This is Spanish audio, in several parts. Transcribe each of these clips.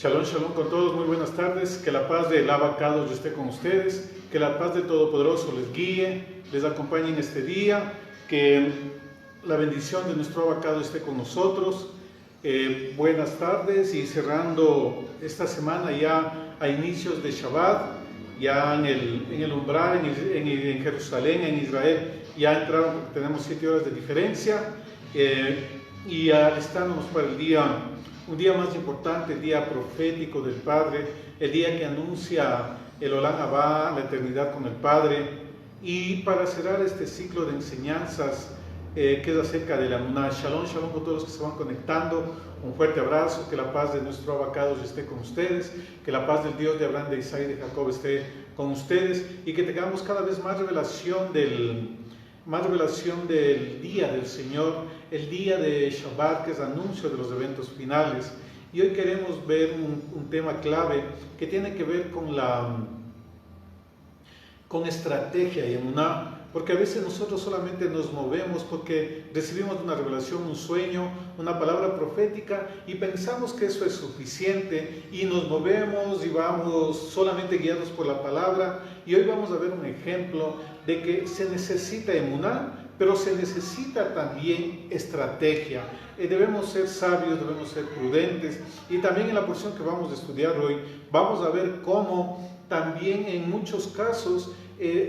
Shalom, shalom con todos, muy buenas tardes. Que la paz del Abacados esté con ustedes, que la paz del Todopoderoso les guíe, les acompañe en este día, que la bendición de nuestro Abacado esté con nosotros. Buenas tardes y cerrando esta semana ya a inicios de Shabbat, ya en el umbral, en Jerusalén, en Israel, ya entraron, porque tenemos 7 horas de diferencia, y alistándonos para el día. Un día más importante, el día profético del Padre, el día que anuncia el Olam Abba, la eternidad con el Padre. Y para cerrar este ciclo de enseñanzas que es acerca de la Emuná. Shalom, shalom con todos los que se van conectando. Un fuerte abrazo, que la paz de nuestro Abacados esté con ustedes, que la paz del Dios de Abraham, de Isaac y de Jacob esté con ustedes, y que tengamos cada vez más revelación del día del Señor, el día de Shabbat, que es anuncio de los eventos finales. Y hoy queremos ver un tema clave que tiene que ver con estrategia y emuná, porque a veces nosotros solamente nos movemos porque recibimos una revelación, un sueño, una palabra profética, y pensamos que eso es suficiente y nos movemos y vamos solamente guiados por la palabra. Y hoy vamos a ver un ejemplo de que se necesita emuná, pero se necesita también estrategia. Debemos ser sabios, debemos ser prudentes, y también en la porción que vamos a estudiar hoy vamos a ver cómo también en muchos casos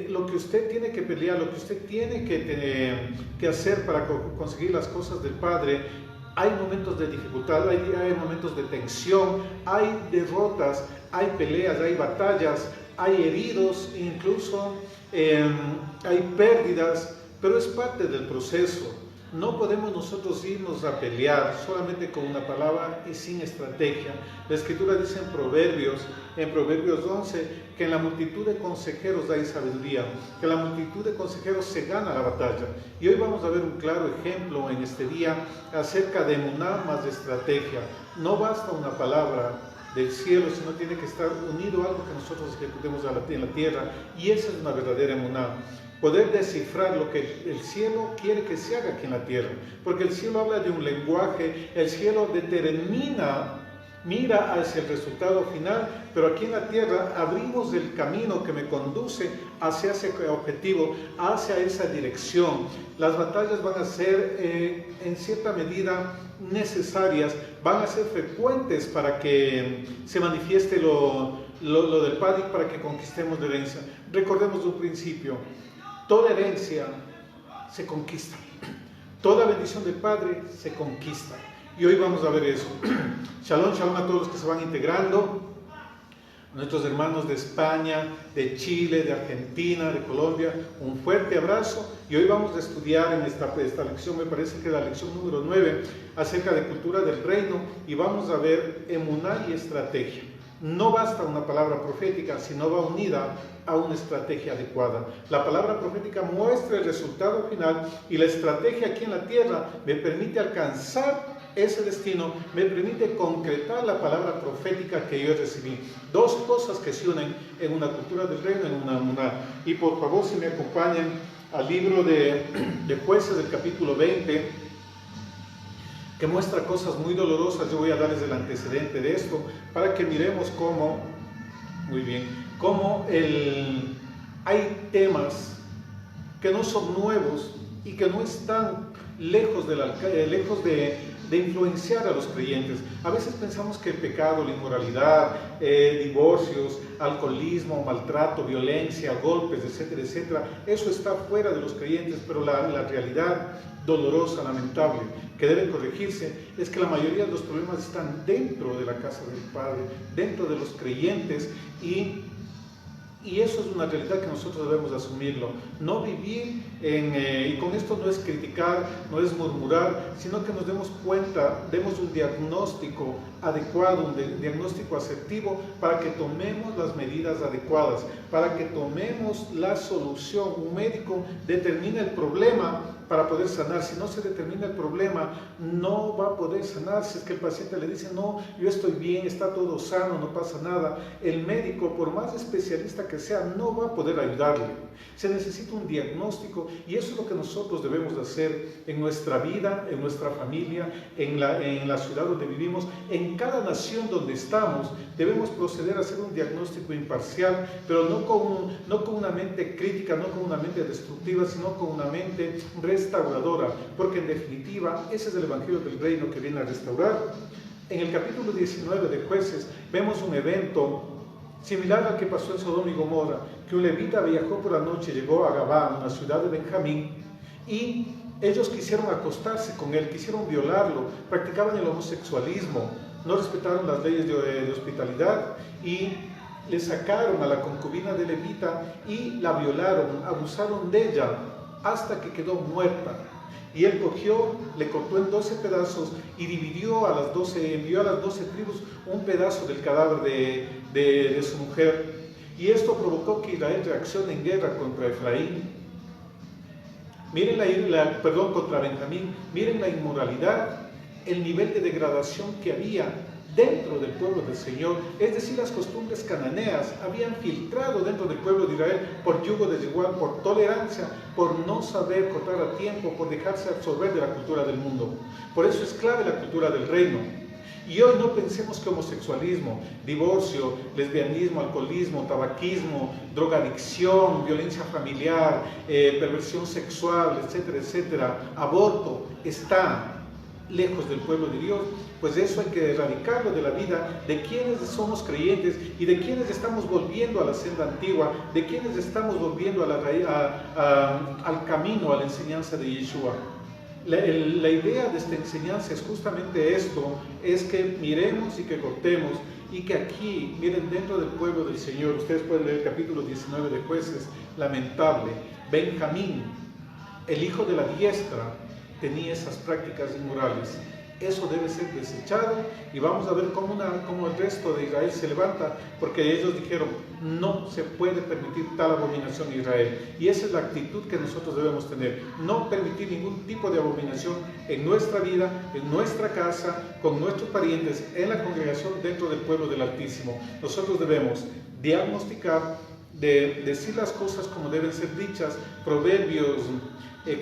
lo que usted tiene que pelear, lo que usted tiene que hacer para conseguir las cosas del Padre, hay momentos de dificultad, hay momentos de tensión, hay derrotas, hay peleas, hay batallas, hay heridos, incluso hay pérdidas, pero es parte del proceso. No podemos nosotros irnos a pelear solamente con una palabra y sin estrategia. La Escritura dice en Proverbios 11, que en la multitud de consejeros hay sabiduría, que en la multitud de consejeros se gana la batalla. Y hoy vamos a ver un claro ejemplo en este día acerca de emuná más de estrategia. No basta una palabra del cielo, sino tiene que estar unido a algo que nosotros ejecutemos en la tierra, y esa es una verdadera emuná. Poder descifrar lo que el cielo quiere que se haga aquí en la tierra, porque el cielo habla de un lenguaje, el cielo mira hacia el resultado final, pero aquí en la tierra abrimos el camino que me conduce hacia ese objetivo, hacia esa dirección. Las batallas van a ser en cierta medida necesarias, van a ser frecuentes para que se manifieste lo del Padre y para que conquistemos la herencia. Recordemos un principio: toda herencia se conquista, toda bendición del Padre se conquista. Y hoy vamos a ver eso. Shalom, shalom a todos los que se van integrando, nuestros hermanos de España, de Chile, de Argentina, de Colombia, un fuerte abrazo. Y hoy vamos a estudiar en esta lección, me parece que es la lección número 9, acerca de cultura del reino, y vamos a ver emuná y estrategia. No basta una palabra profética, sino va unida a una estrategia adecuada. La palabra profética muestra el resultado final, y la estrategia aquí en la tierra me permite alcanzar ese destino, me permite concretar la palabra profética que yo recibí. Dos cosas que se unen en una cultura del reino, en una emuná. Y por favor, si me acompañan al libro de Jueces, del capítulo 20, que muestra cosas muy dolorosas. Yo voy a darles el antecedente de esto para que miremos cómo hay temas que no son nuevos y que no están lejos de influenciar a los creyentes. A veces pensamos que el pecado, la inmoralidad, divorcios, alcoholismo, maltrato, violencia, golpes, etcétera, etcétera, eso está fuera de los creyentes, pero la realidad dolorosa, lamentable, que debe corregirse, es que la mayoría de los problemas están dentro de la casa del Padre, dentro de los creyentes, y eso es una realidad que nosotros debemos asumirlo. No vivir y con esto no es criticar, no es murmurar, sino que nos demos cuenta, demos un diagnóstico adecuado, un diagnóstico asertivo, para que tomemos las medidas adecuadas, para que tomemos la solución. Un médico determina el problema para poder sanar. Si no se determina el problema, no va a poder sanar. Si es que el paciente le dice, no, yo estoy bien, está todo sano, no pasa nada, el médico, por más especialista que sea, no va a poder ayudarle. Se necesita un diagnóstico y eso es lo que nosotros debemos de hacer en nuestra vida, en nuestra familia, en la ciudad donde vivimos, en cada nación donde estamos. Debemos proceder a hacer un diagnóstico imparcial, pero no con una mente crítica, no con una mente destructiva, sino con una mente restauradora, porque en definitiva ese es el Evangelio del Reino que viene a restaurar. En el capítulo 19 de Jueces vemos un evento similar al que pasó en Sodoma y Gomorra, que un levita viajó por la noche, llegó a Gabá, una ciudad de Benjamín, y ellos quisieron acostarse con él, quisieron violarlo, practicaban el homosexualismo, no respetaron las leyes de hospitalidad y le sacaron a la concubina del levita y la violaron, abusaron de ella hasta que quedó muerta. Y él cogió, le cortó en 12 pedazos y dividió a las 12, envió a las 12 tribus un pedazo del cadáver de su mujer. Y esto provocó que Israel reaccione en guerra contra Efraín. Miren contra Benjamín. Miren la inmoralidad, el nivel de degradación que había dentro del pueblo del Señor, es decir, las costumbres cananeas habían filtrado dentro del pueblo de Israel por yugo desigual, por tolerancia, por no saber cortar a tiempo, por dejarse absorber de la cultura del mundo. Por eso es clave la cultura del reino. Y hoy no pensemos que homosexualismo, divorcio, lesbianismo, alcoholismo, tabaquismo, drogadicción, violencia familiar, perversión sexual, etcétera, etcétera, aborto, está lejos del pueblo de Dios. Pues eso hay que erradicarlo de la vida de quienes somos creyentes y de quienes estamos volviendo a la senda antigua, de quienes estamos volviendo al camino, a la enseñanza de Yeshua. La idea de esta enseñanza es justamente esto, es que miremos y que cortemos, y que aquí, miren, dentro del pueblo del Señor, ustedes pueden leer el capítulo 19 de Jueces, lamentable, Benjamín, el hijo de la diestra, tenía esas prácticas inmorales. Eso debe ser desechado y vamos a ver cómo el resto de Israel se levanta, porque ellos dijeron, no se puede permitir tal abominación en Israel. Y esa es la actitud que nosotros debemos tener, no permitir ningún tipo de abominación en nuestra vida, en nuestra casa, con nuestros parientes, en la congregación, dentro del pueblo del Altísimo. Nosotros debemos diagnosticar, de decir las cosas como deben ser dichas. Proverbios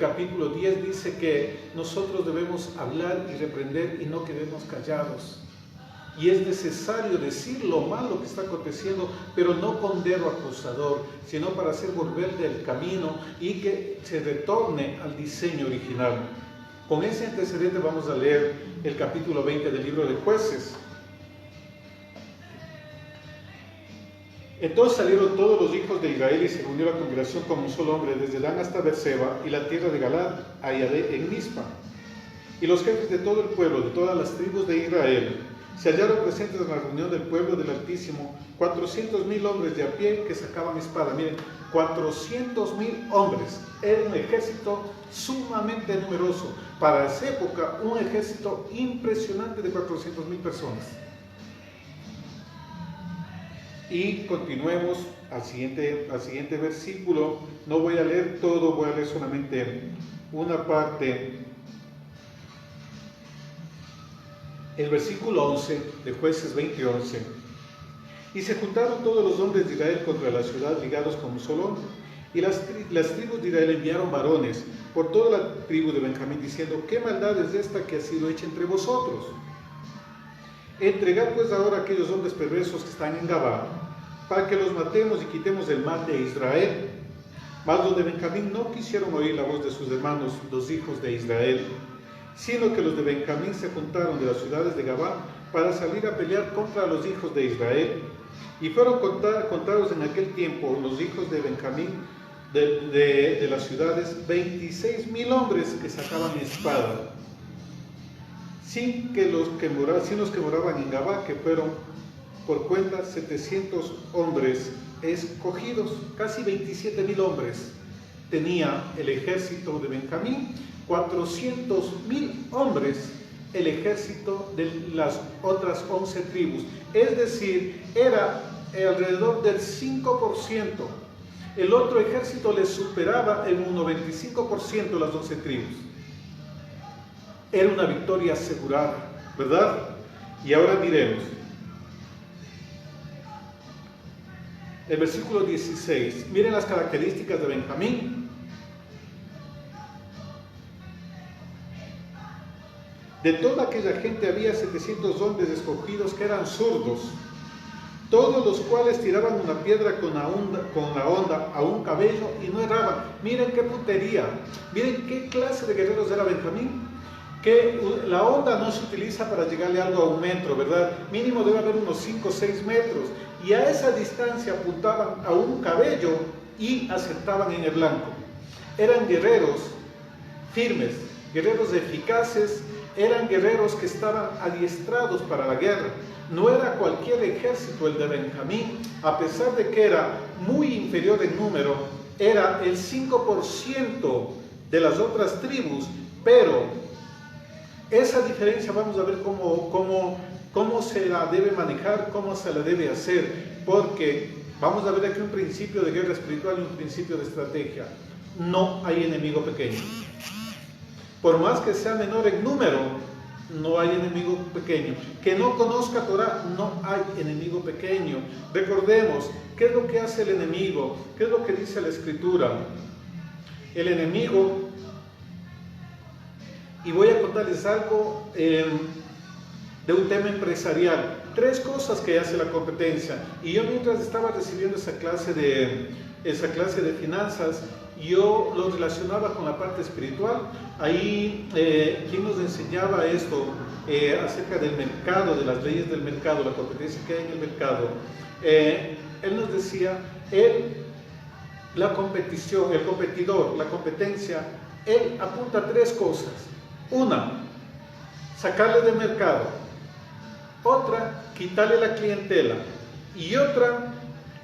capítulo 10 dice que nosotros debemos hablar y reprender y no quedarnos callados. Y es necesario decir lo malo que está aconteciendo, pero no con dedo acusador, sino para hacer volver del camino y que se retorne al diseño original. Con ese antecedente vamos a leer el capítulo 20 del libro de Jueces. Entonces salieron todos los hijos de Israel y se reunió la congregación como un solo hombre, desde Dan hasta Berseba y la tierra de Galad, a Yahvé en Mizpa. Y los jefes de todo el pueblo, de todas las tribus de Israel, se hallaron presentes en la reunión del pueblo del Altísimo, 400,000 hombres de a pie que sacaban espada. Miren, 400,000 hombres. Era un ejército sumamente numeroso. Para esa época, un ejército impresionante de 400,000 personas. Y continuemos al siguiente versículo. No voy a leer todo, voy a leer solamente una parte. El versículo 11 de Jueces 20:11. Y se juntaron todos los hombres de Israel contra la ciudad, ligados como un solo hombre. Y las tribus de Israel enviaron varones por toda la tribu de Benjamín, diciendo: ¿qué maldad es esta que ha sido hecha entre vosotros? Entregad pues ahora a aquellos hombres perversos que están en Gabá, para que los matemos y quitemos el mal de Israel. Mas los de Benjamín no quisieron oír la voz de sus hermanos, los hijos de Israel, sino que los de Benjamín se juntaron de las ciudades de Gabá para salir a pelear contra los hijos de Israel. Y fueron contados en aquel tiempo los hijos de Benjamín de las ciudades, 26,000 hombres que sacaban espada, sin los que moraban en Gabá, que fueron por cuenta 700 hombres escogidos. Casi 27,000 hombres tenía el ejército de Benjamín, 400,000 hombres el ejército de las otras 11 tribus. Es decir, era alrededor del 5%. El otro ejército le superaba en un 95% las 12 tribus. Era una victoria asegurada, ¿verdad? Y ahora miremos. el versículo 16. Miren las características de Benjamín. De toda aquella gente había 700 hombres escogidos que eran zurdos, todos los cuales tiraban una piedra con la honda a un cabello y no erraban. Miren qué puntería, miren qué clase de guerreros era Benjamín. Que la honda no se utiliza para llegarle algo a 1 metro, ¿verdad? Mínimo debe haber unos 5 o 6 metros. Y a esa distancia apuntaban a un cabello y acertaban en el blanco. Eran guerreros firmes, guerreros eficaces, eran guerreros que estaban adiestrados para la guerra. No era cualquier ejército el de Benjamín, a pesar de que era muy inferior en número, era el 5% de las otras tribus, pero esa diferencia vamos a ver cómo se la debe manejar, cómo se la debe hacer, porque vamos a ver aquí un principio de guerra espiritual y un principio de estrategia. No hay enemigo pequeño. Por más que sea menor en número, no hay enemigo pequeño. Que no conozca Torah, no hay enemigo pequeño. Recordemos, ¿qué es lo que hace el enemigo? ¿Qué es lo que dice la Escritura? El enemigo, y voy a contarles algo de un tema empresarial. 3 cosas que hace la competencia. Y yo mientras estaba recibiendo esa clase de finanzas, yo lo relacionaba con la parte espiritual. Ahí, quien nos enseñaba esto acerca del mercado, de las leyes del mercado, la competencia que hay en el mercado, él nos decía, la competición, el competidor, la competencia, él apunta a 3 cosas. Una, sacarle del mercado. Otra, quitarle la clientela. Y otra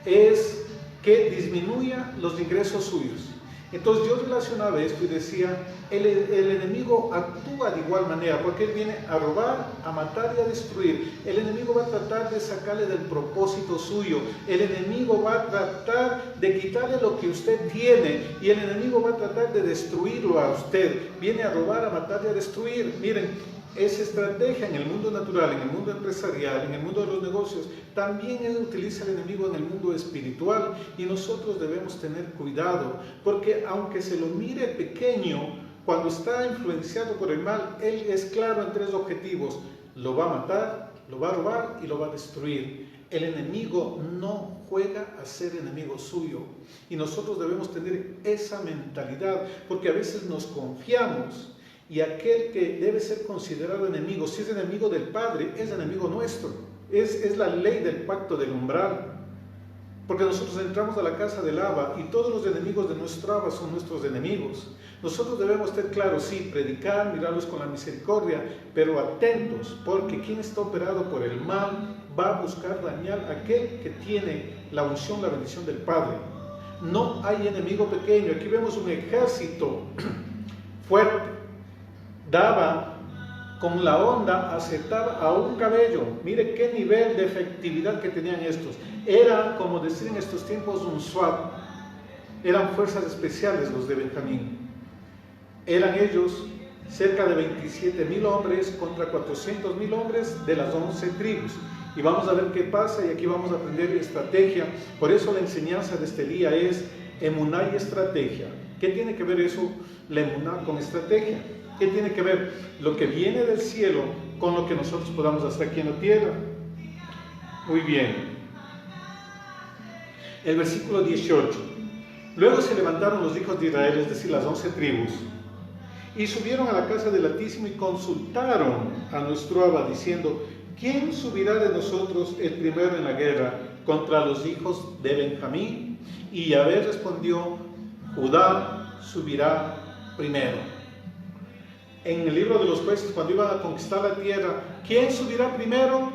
es que disminuya los ingresos suyos. Entonces yo relacionaba esto y decía, el enemigo actúa de igual manera, porque él viene a robar, a matar y a destruir. El enemigo va a tratar de sacarle del propósito suyo. El enemigo va a tratar de quitarle lo que usted tiene, y el enemigo va a tratar de destruirlo a usted. Viene a robar, a matar y a destruir. Miren, esa estrategia en el mundo natural, en el mundo empresarial, en el mundo de los negocios, también él utiliza el enemigo en el mundo espiritual, y nosotros debemos tener cuidado, porque aunque se lo mire pequeño, cuando está influenciado por el mal, él es claro en 3 objetivos: lo va a matar, lo va a robar y lo va a destruir. El enemigo no juega a ser enemigo suyo, y nosotros debemos tener esa mentalidad, porque a veces nos confiamos. Y aquel que debe ser considerado enemigo, si es enemigo del Padre, es enemigo nuestro. Es la ley del pacto del umbral. Porque nosotros entramos a la casa del Abba y todos los enemigos de nuestro Abba son nuestros enemigos. Nosotros debemos estar claros, sí, predicar, mirarlos con la misericordia, pero atentos, porque quien está operado por el mal va a buscar dañar a aquel que tiene la unción, la bendición del Padre. No hay enemigo pequeño. Aquí vemos un ejército fuerte. Daba con la honda, acertaba a un cabello. Mire qué nivel de efectividad que tenían estos. Era, como decir en estos tiempos, un SWAT. Eran fuerzas especiales los de Benjamín. Eran ellos cerca de 27,000 hombres contra 400,000 hombres de las 11 tribus. Y vamos a ver qué pasa, y aquí vamos a aprender estrategia. Por eso la enseñanza de este día es emuná y estrategia. ¿Qué tiene que ver eso, la emuná, con estrategia? ¿Qué tiene que ver lo que viene del cielo con lo que nosotros podamos hacer aquí en la tierra? Muy bien. El versículo 18. Luego se levantaron los hijos de Israel, es decir, las 11 tribus, y subieron a la casa del Altísimo y consultaron a nuestro Abba, diciendo: ¿quién subirá de nosotros el primero en la guerra contra los hijos de Benjamín? Y Yahvé respondió: Judá subirá primero. En el libro de los jueces, cuando iban a conquistar la tierra, ¿quién subirá primero?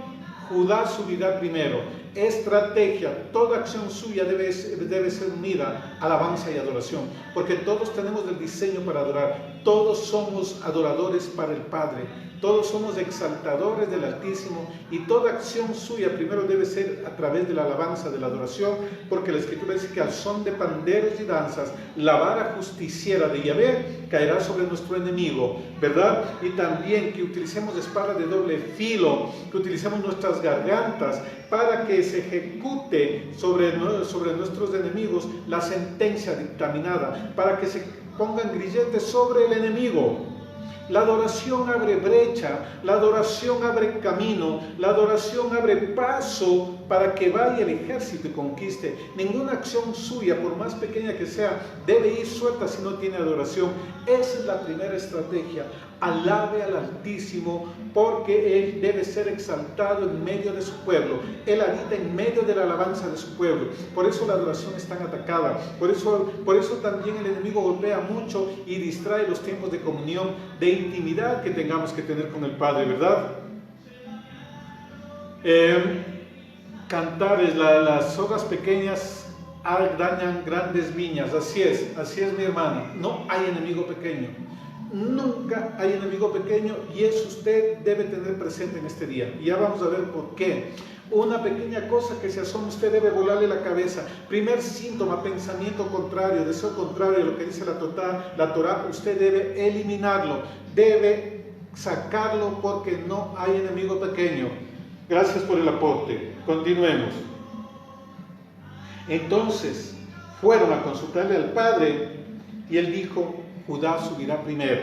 Judá subirá primero. Estrategia, toda acción suya debe ser unida a alabanza y adoración, porque todos tenemos el diseño para adorar. Todos somos adoradores para el Padre. todos somos exaltadores del Altísimo y toda acción suya primero debe ser a través de la alabanza, de la adoración, porque la Escritura dice que al son de panderos y danzas, la vara justiciera de Yahvé caerá sobre nuestro enemigo, ¿verdad? Y también que utilicemos espada de doble filo, que utilicemos nuestras gargantas para que se ejecute sobre nuestros enemigos la sentencia dictaminada, para que se pongan grilletes sobre el enemigo. La adoración abre brecha, la adoración abre camino, la adoración abre paso para que vaya el ejército y conquiste. Ninguna acción suya, por más pequeña que sea, debe ir suelta si no tiene adoración. Esa es la primera estrategia. Alabe al Altísimo, porque Él debe ser exaltado en medio de su pueblo. Él habita en medio de la alabanza de su pueblo. Por eso la adoración es tan atacada. Por eso también el enemigo golpea mucho y distrae los tiempos de comunión, de intimidad que tengamos que tener con el Padre, ¿verdad? Cantares, las obras pequeñas dañan grandes viñas. Así es mi hermana. No hay enemigo pequeño. Nunca hay enemigo pequeño, y eso usted debe tener presente en este día. Y ya vamos a ver por qué. Una pequeña cosa que se asoma, usted debe volarle la cabeza. Primer síntoma, pensamiento contrario, deseo contrario a lo que dice la Torá, usted debe eliminarlo, debe sacarlo, porque no hay enemigo pequeño. Gracias por el aporte. Continuemos. Entonces fueron a consultarle al padre y él dijo: Judá subirá primero.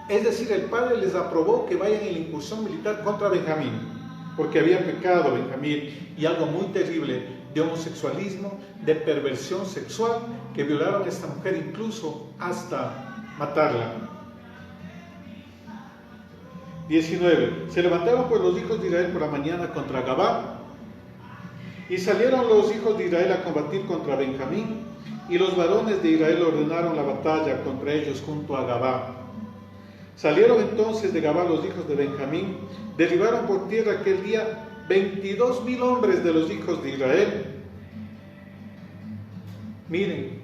Es decir, el padre les aprobó que vayan en la incursión militar contra Benjamín, porque había pecado Benjamín y algo muy terrible de homosexualismo, de perversión sexual, que violaron a esta mujer incluso hasta matarla. 19. Se levantaron pues los hijos de Israel por la mañana contra Gabá, y salieron los hijos de Israel a combatir contra Benjamín, y los varones de Israel ordenaron la batalla contra ellos junto a Gabá. Salieron entonces de Gabá los hijos de Benjamín, derribaron por tierra aquel día 22,000 hombres de los hijos de Israel. Miren,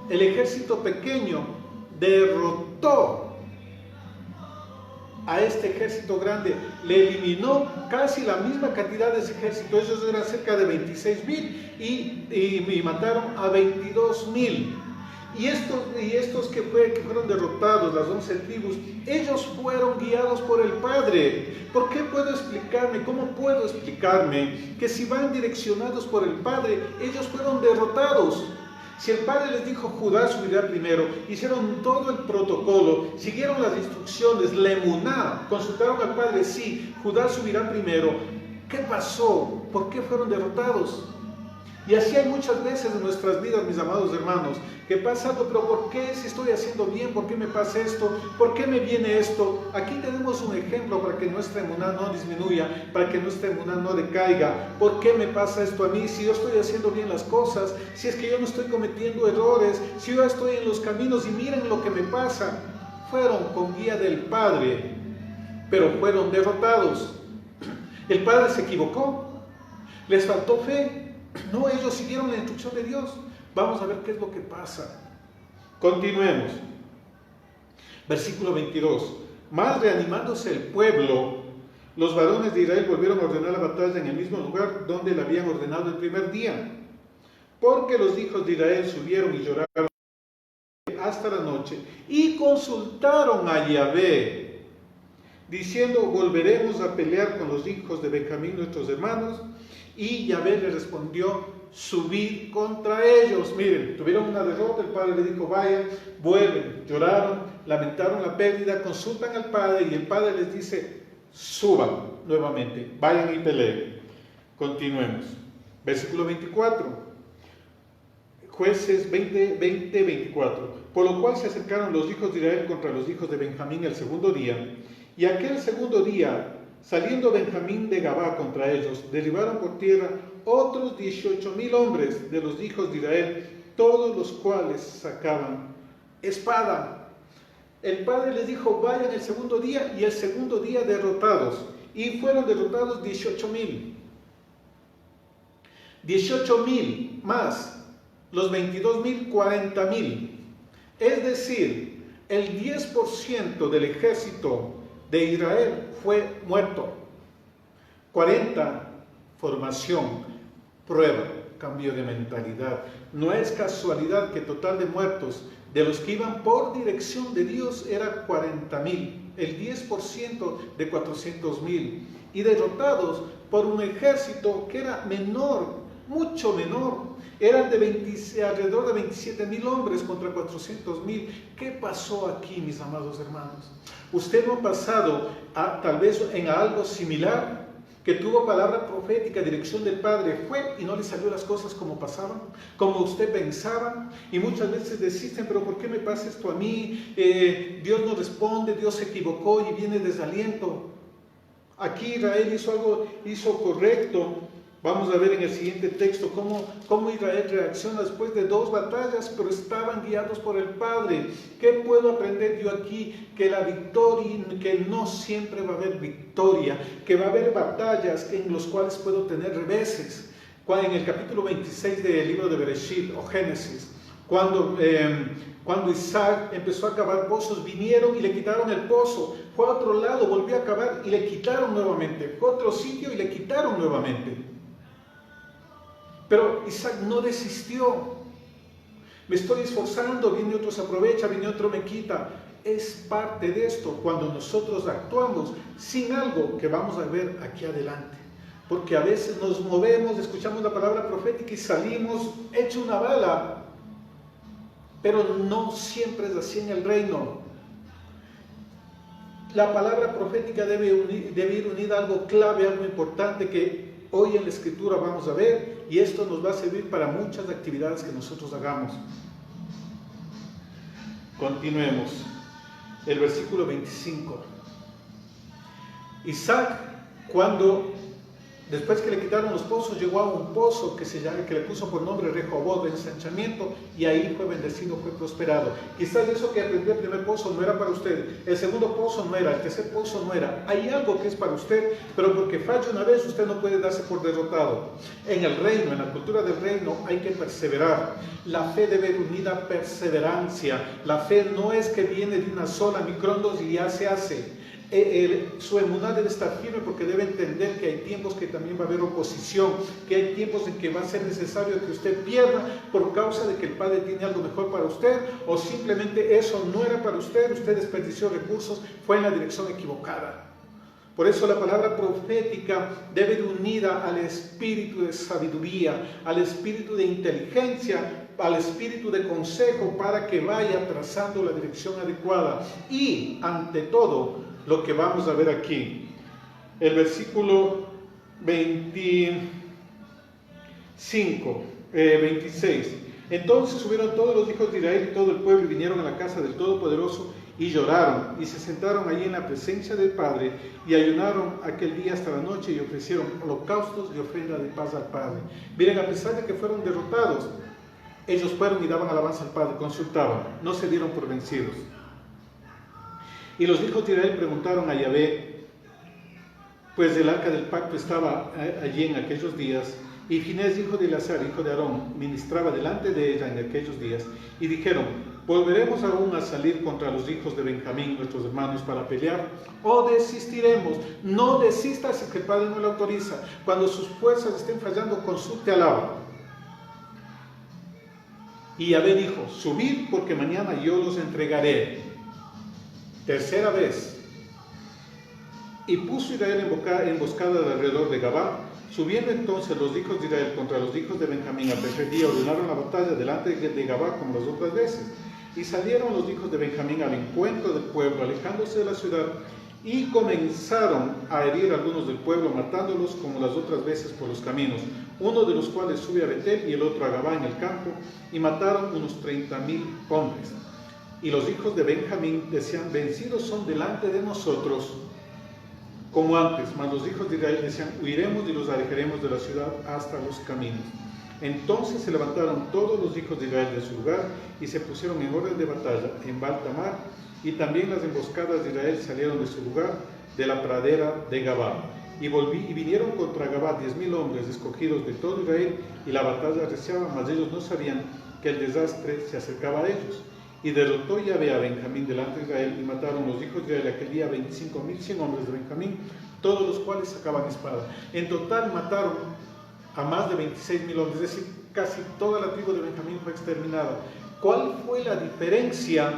el ejército pequeño derrotó a este ejército grande, le eliminó casi la misma cantidad de ese ejército. Ellos eran cerca de 26,000 y mataron a 22,000. Y estos que fueron derrotados, las 11 tribus, ellos fueron guiados por el Padre. ¿Por qué puedo explicarme? ¿Cómo puedo explicarme que si van direccionados por el Padre, ellos fueron derrotados? Si el Padre les dijo Judá subirá primero, hicieron todo el protocolo, siguieron las instrucciones, la emuná, consultaron al Padre, sí, Judá subirá primero. ¿Qué pasó? ¿Por qué fueron derrotados? Y así hay muchas veces en nuestras vidas, mis amados hermanos, que pasa algo, pero ¿por qué? Si estoy haciendo bien, ¿por qué me pasa esto? ¿Por qué me viene esto? Aquí tenemos un ejemplo para que nuestra emuná no disminuya, para que nuestra emuná no decaiga. ¿Por qué me pasa esto a mí? Si yo estoy haciendo bien las cosas, si es que yo no estoy cometiendo errores, si yo estoy en los caminos, y miren lo que me pasa. Fueron con guía del Padre, pero fueron derrotados. El Padre se equivocó, les faltó fe. No, ellos siguieron la instrucción de Dios. Vamos a ver qué es lo que pasa. Continuemos. Versículo 22. Mas reanimándose el pueblo, los varones de Israel volvieron a ordenar la batalla en el mismo lugar donde la habían ordenado el primer día. Porque los hijos de Israel subieron y lloraron hasta la noche y consultaron a Yahvé, diciendo: volveremos a pelear con los hijos de Benjamín, nuestros hermanos. Y Yahvé le respondió: subid contra ellos. Miren, tuvieron una derrota, el Padre le dijo: vayan, vuelven, lloraron, lamentaron la pérdida, consultan al Padre, y el Padre les dice: suban nuevamente, vayan y peleen. Continuemos. Versículo 24. Jueces 24. Por lo cual se acercaron los hijos de Israel contra los hijos de Benjamín el segundo día, y aquel segundo día, saliendo Benjamín de Gabá contra ellos, derribaron por tierra otros 18,000 hombres de los hijos de Israel, todos los cuales sacaban espada. El Padre les dijo: vayan el segundo día, y el segundo día derrotados, y fueron derrotados 18,000. 18,000 más los 22,000, 40,000. Es decir, el 10% del ejército de Israel fue muerto. 40, formación, prueba, cambio de mentalidad. No es casualidad que total de muertos, de los que iban por dirección de Dios, era 40,000, el 10% de 400,000, y derrotados por un ejército que era menor, mucho menor. Eran alrededor de 27,000 hombres contra 400,000. ¿Qué pasó aquí, mis amados hermanos? ¿Usted no ha pasado tal vez en algo similar? Que tuvo palabra profética, dirección del Padre, fue y no le salió las cosas como pasaban, como usted pensaba, y muchas veces desisten, pero ¿por qué me pasa esto a mí? Dios no responde, Dios se equivocó y viene desaliento. Aquí Israel hizo correcto. Vamos a ver en el siguiente texto cómo Israel reacciona después de 2 batallas, pero estaban guiados por el Padre. ¿Qué puedo aprender yo aquí? Que la victoria, que no siempre va a haber victoria, que va a haber batallas en las cuales puedo tener reveses. En el capítulo 26 del libro de Bereshit o Génesis, cuando Isaac empezó a cavar pozos, vinieron y le quitaron el pozo. Fue a otro lado, volvió a cavar y le quitaron nuevamente. Fue a otro sitio y le quitaron nuevamente. Pero Isaac no desistió. Me estoy esforzando, viene otro se aprovecha, viene otro me quita. Es parte de esto cuando nosotros actuamos sin algo que vamos a ver aquí adelante. Porque a veces nos movemos, escuchamos la palabra profética y salimos hecho una bala. Pero no siempre es así en el reino. La palabra profética debe ir unida a algo clave, algo importante que hoy en la Escritura vamos a ver, y esto nos va a servir para muchas actividades que nosotros hagamos. Continuemos. El versículo 25. Isaac, después que le quitaron los pozos, llegó a un pozo que le puso por nombre Rehobot, de ensanchamiento, y ahí fue bendecido, fue prosperado. Quizás eso que aprendió el primer pozo no era para usted, el segundo pozo no era, el tercer pozo no era. Hay algo que es para usted, pero porque falla una vez, usted no puede darse por derrotado. En el reino, en la cultura del reino, hay que perseverar. La fe debe ir unida a perseverancia. La fe no es que viene de una sola microondas y ya se hace. Su emuná debe estar firme porque debe entender que hay tiempos que también va a haber oposición, que hay tiempos en que va a ser necesario que usted pierda por causa de que el Padre tiene algo mejor para usted, o simplemente eso no era para usted desperdició recursos, fue en la dirección equivocada. Por eso la palabra profética debe ir unida al espíritu de sabiduría, al espíritu de inteligencia, al espíritu de consejo, para que vaya trazando la dirección adecuada. Y ante todo, lo que vamos a ver aquí, el versículo 26. Entonces subieron todos los hijos de Israel y todo el pueblo y vinieron a la casa del Todopoderoso y lloraron y se sentaron allí en la presencia del Padre y ayunaron aquel día hasta la noche y ofrecieron holocaustos y ofrenda de paz al Padre. Miren, a pesar de que fueron derrotados, ellos fueron y daban alabanza al Padre, consultaban, no se dieron por vencidos. Y los hijos de Israel preguntaron a Yahvé, pues el arca del pacto estaba allí en aquellos días, y Finés, hijo de Eleazar, hijo de Aarón, ministraba delante de ella en aquellos días, y dijeron, ¿volveremos aún a salir contra los hijos de Benjamín, nuestros hermanos, para pelear? ¿O desistiremos? No desistas si el Padre no lo autoriza. Cuando sus fuerzas estén fallando, consulte al Abba. Y Yahvé dijo, subid porque mañana yo los entregaré. Tercera vez. Y puso Israel emboscada alrededor de Gabá. Subiendo entonces los hijos de Israel contra los hijos de Benjamín a tercer día, ordenaron la batalla delante de Gabá como las otras veces. Y salieron los hijos de Benjamín al encuentro del pueblo, alejándose de la ciudad, y comenzaron a herir a algunos del pueblo, matándolos como las otras veces por los caminos, uno de los cuales sube a Betel y el otro a Gabá en el campo, y mataron unos 30,000 hombres. Y los hijos de Benjamín decían, vencidos son delante de nosotros, como antes. Mas los hijos de Israel decían, huiremos y los alejaremos de la ciudad hasta los caminos. Entonces se levantaron todos los hijos de Israel de su lugar y se pusieron en orden de batalla en Baltamar, y también las emboscadas de Israel salieron de su lugar, de la pradera de Gabá. Y vinieron contra Gabá 10,000 hombres escogidos de todo Israel, y la batalla arreciaba, mas ellos no sabían que el desastre se acercaba a ellos. Y derrotó Yahvé a Benjamín delante de Israel, y mataron los hijos de Israel aquel día 25.100 hombres de Benjamín, todos los cuales sacaban espada. En total mataron a más de 26.000 hombres, es decir, casi toda la tribu de Benjamín fue exterminada. ¿Cuál fue la diferencia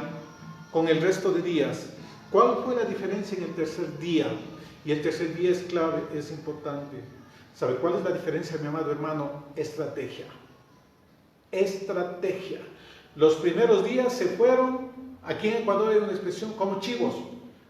con el resto de días? ¿Cuál fue la diferencia en el tercer día? Y el tercer día es clave, es importante. ¿Sabe cuál es la diferencia, mi amado hermano? Estrategia. Estrategia. Los primeros días se fueron, aquí en Ecuador hay una expresión, como chivos,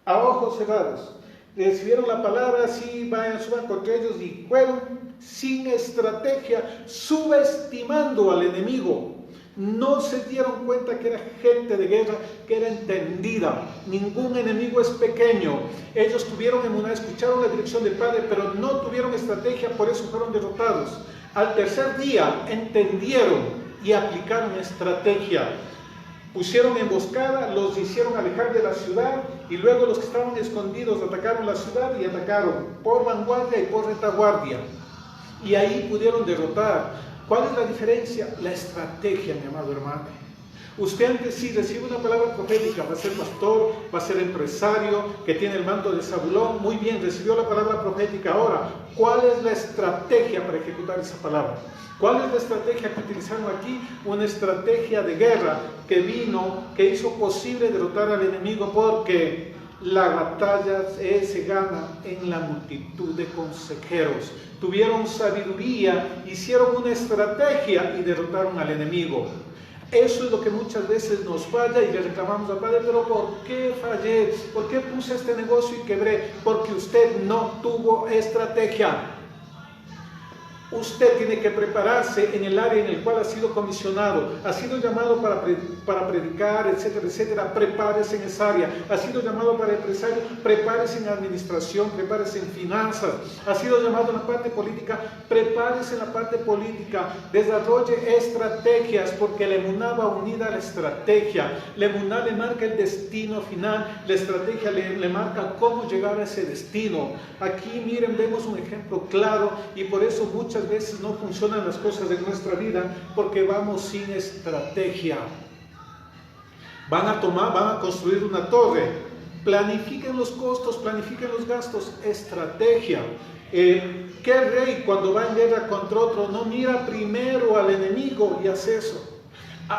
a ojos cerrados. Recibieron la palabra, sí, vayan, suban contra ellos, y fueron sin estrategia, subestimando al enemigo. No se dieron cuenta que era gente de guerra, que era entendida. Ningún enemigo es pequeño. Ellos tuvieron emuná, escucharon la dirección del Padre, pero no tuvieron estrategia, por eso fueron derrotados. Al tercer día entendieron y aplicaron estrategia. Pusieron emboscada, los hicieron alejar de la ciudad, y luego los que estaban escondidos atacaron la ciudad y atacaron por vanguardia y por retaguardia. Y ahí pudieron derrotar. ¿Cuál es la diferencia? La estrategia, mi amado hermano. Usted antes sí recibe una palabra profética, va a ser pastor, va a ser empresario, que tiene el manto de Zabulón, muy bien, recibió la palabra profética. Ahora, ¿cuál es la estrategia para ejecutar esa palabra? ¿Cuál es la estrategia que utilizaron aquí? Una estrategia de guerra que vino, que hizo posible derrotar al enemigo, porque la batalla se gana en la multitud de consejeros. Tuvieron sabiduría, hicieron una estrategia y derrotaron al enemigo. Eso es lo que muchas veces nos falla y le reclamamos al Padre, pero ¿por qué fallé? ¿Por qué puse este negocio y quebré? Porque usted no tuvo estrategia. Usted tiene que prepararse en el área en el cual ha sido comisionado, ha sido llamado para predicar, etcétera, etcétera. Prepárese en esa área. Ha sido llamado para empresario, prepárese en administración, prepárese en finanzas. Ha sido llamado en la parte política, prepárese en la parte política. Desarrolle estrategias, porque la emuná va unida a la estrategia. La emuná le marca el destino final, la estrategia le marca cómo llegar a ese destino. Aquí miren, vemos un ejemplo claro, y por eso muchas veces no funcionan las cosas de nuestra vida, porque vamos sin estrategia. Van a construir una torre, planifiquen los costos, planifiquen los gastos, estrategia. ¿Qué rey cuando va en guerra contra otro no mira primero al enemigo y hace eso?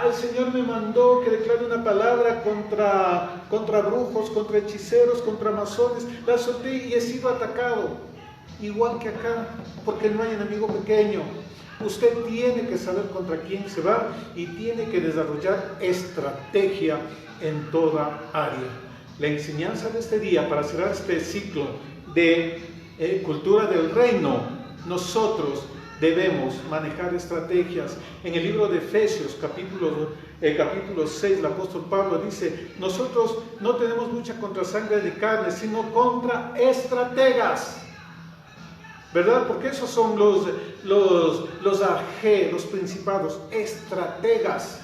El Señor me mandó que declare una palabra contra brujos, contra hechiceros, contra masones, la solté y he sido atacado. Igual que acá, porque no hay enemigo pequeño. Usted tiene que saber contra quién se va y tiene que desarrollar estrategia en toda área. La enseñanza de este día, para cerrar este ciclo de cultura del reino, nosotros debemos manejar estrategias. En el libro de Efesios, capítulo 6, el apóstol Pablo dice: nosotros no tenemos lucha contra sangre de carne, sino contra estrategas. ¿Verdad? Porque esos son los AG, los principados, estrategas.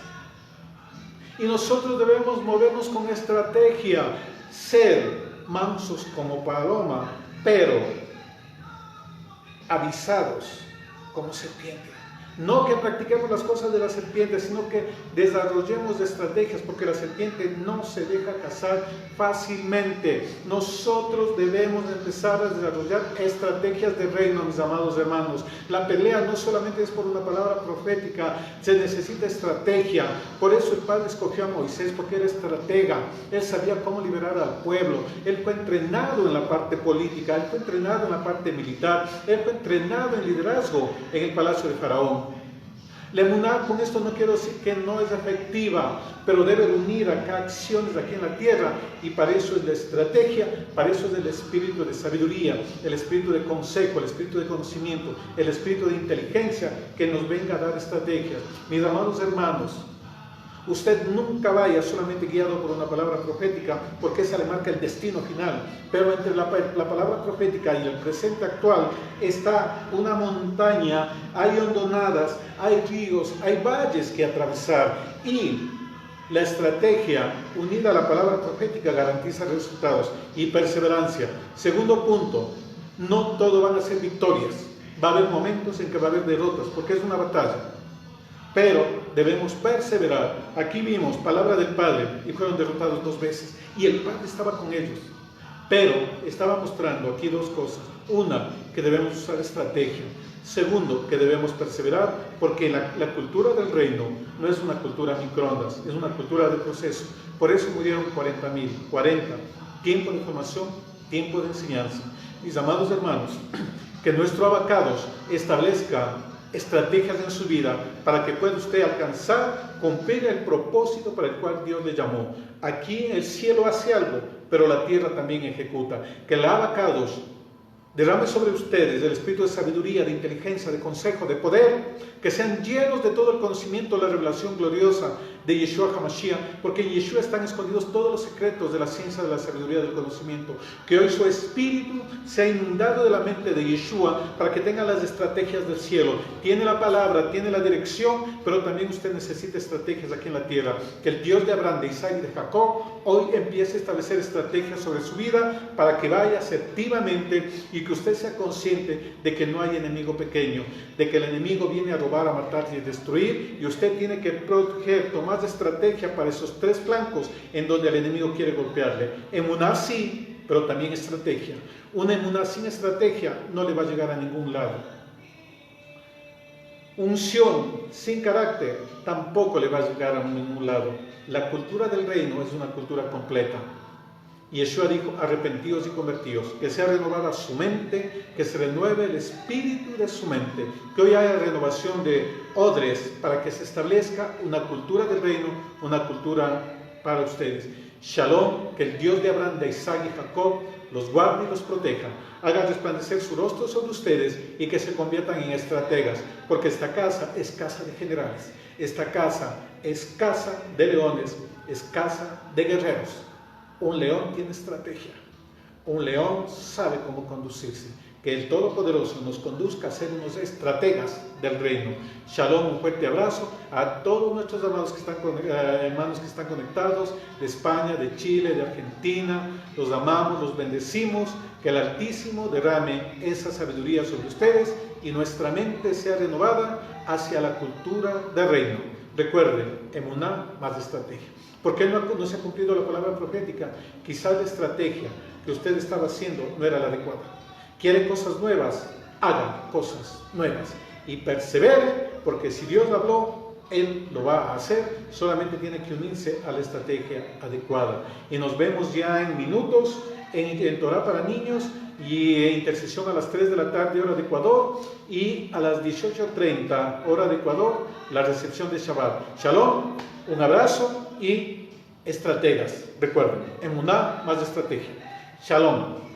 Y nosotros debemos movernos con estrategia, ser mansos como paloma, pero avisados como serpiente. No que practiquemos las cosas de la serpiente, sino que desarrollemos estrategias, porque la serpiente no se deja cazar fácilmente. Nosotros debemos empezar a desarrollar estrategias de reino, mis amados hermanos. La pelea no solamente es por una palabra profética, se necesita estrategia. Por eso el Padre escogió a Moisés, porque era estratega. Él sabía cómo liberar al pueblo. Él fue entrenado en la parte política, él fue entrenado en la parte militar, él fue entrenado en liderazgo en el palacio de Faraón. La emuná, con esto no quiero decir que no es efectiva, pero debe unir acá acciones aquí en la tierra, y para eso es la estrategia, para eso es el espíritu de sabiduría, el espíritu de consejo, el espíritu de conocimiento, el espíritu de inteligencia que nos venga a dar estrategias. Mis amados hermanos, usted nunca vaya solamente guiado por una palabra profética, porque esa le marca el destino final. Pero entre la palabra profética y el presente actual está una montaña, hay hondonadas, hay ríos, hay valles que atravesar. Y la estrategia unida a la palabra profética garantiza resultados y perseverancia. Segundo punto, no todo van a ser victorias. Va a haber momentos en que va a haber derrotas, porque es una batalla. pero debemos perseverar. Aquí vimos palabra del Padre y fueron derrotados 2 veces y el Padre estaba con ellos, pero estaba mostrando aquí 2 cosas. Una, que debemos usar estrategia. Segundo, que debemos perseverar, porque la cultura del reino no es una cultura microondas, es una cultura de proceso. Por eso murieron 40,000, 40, tiempo de formación, tiempo de enseñanza. Mis amados hermanos, que nuestro Abacados establezca estrategias en su vida para que pueda usted alcanzar, cumplir el propósito para el cual Dios le llamó. Aquí el cielo hace algo, pero la tierra también ejecuta. Que el Abacados derrame sobre ustedes el espíritu de sabiduría, de inteligencia, de consejo, de poder, que sean llenos de todo el conocimiento, la revelación gloriosa de Yeshua HaMashiach, porque en Yeshua están escondidos todos los secretos de la ciencia, de la sabiduría, del conocimiento. Que hoy su espíritu sea inundado de la mente de Yeshua para que tenga las estrategias del cielo. Tiene la palabra, tiene la dirección, pero también usted necesita estrategias aquí en la tierra. Que el Dios de Abraham, de Isaac y de Jacob hoy empiece a establecer estrategias sobre su vida para que vaya asertivamente y que usted sea consciente de que no hay enemigo pequeño, de que el enemigo viene a robar, a matar y a destruir, y usted tiene que proteger, tomar de estrategia para esos 3 flancos en donde el enemigo quiere golpearle. Emuná sí, pero también estrategia. Una emuná sin estrategia no le va a llegar a ningún lado. Unción sin carácter tampoco le va a llegar a ningún lado. La cultura del reino es una cultura completa. Yeshua dijo: arrepentidos y convertidos, que sea renovada su mente, que se renueve el espíritu de su mente, que hoy haya renovación de odres para que se establezca una cultura del reino, una cultura para ustedes. Shalom, que el Dios de Abraham, de Isaac y Jacob los guarde y los proteja, haga resplandecer su rostro sobre ustedes y que se conviertan en estrategas, porque esta casa es casa de generales, esta casa es casa de leones, es casa de guerreros. Un león tiene estrategia, un león sabe cómo conducirse. Que el Todopoderoso nos conduzca a ser unos estrategas del reino. Shalom, un fuerte abrazo a todos nuestros hermanos que están conectados de España, de Chile, de Argentina. Los amamos, los bendecimos. Que el Altísimo derrame esa sabiduría sobre ustedes y nuestra mente sea renovada hacia la cultura del reino. Recuerden, emuná más estrategia. ¿Por qué no se ha cumplido la palabra profética? Quizás la estrategia que usted estaba haciendo no era la adecuada. Quiere cosas nuevas, haga cosas nuevas y persevere, porque si Dios habló, Él lo va a hacer. Solamente tiene que unirse a la estrategia adecuada. Y nos vemos ya en minutos en Torah para niños y intercesión a las 3 de la tarde hora de Ecuador y a las 18:30 hora de Ecuador la recepción de Shabbat. Shalom, un abrazo y estrategas. Recuerden, emuná más estrategia. Shalom.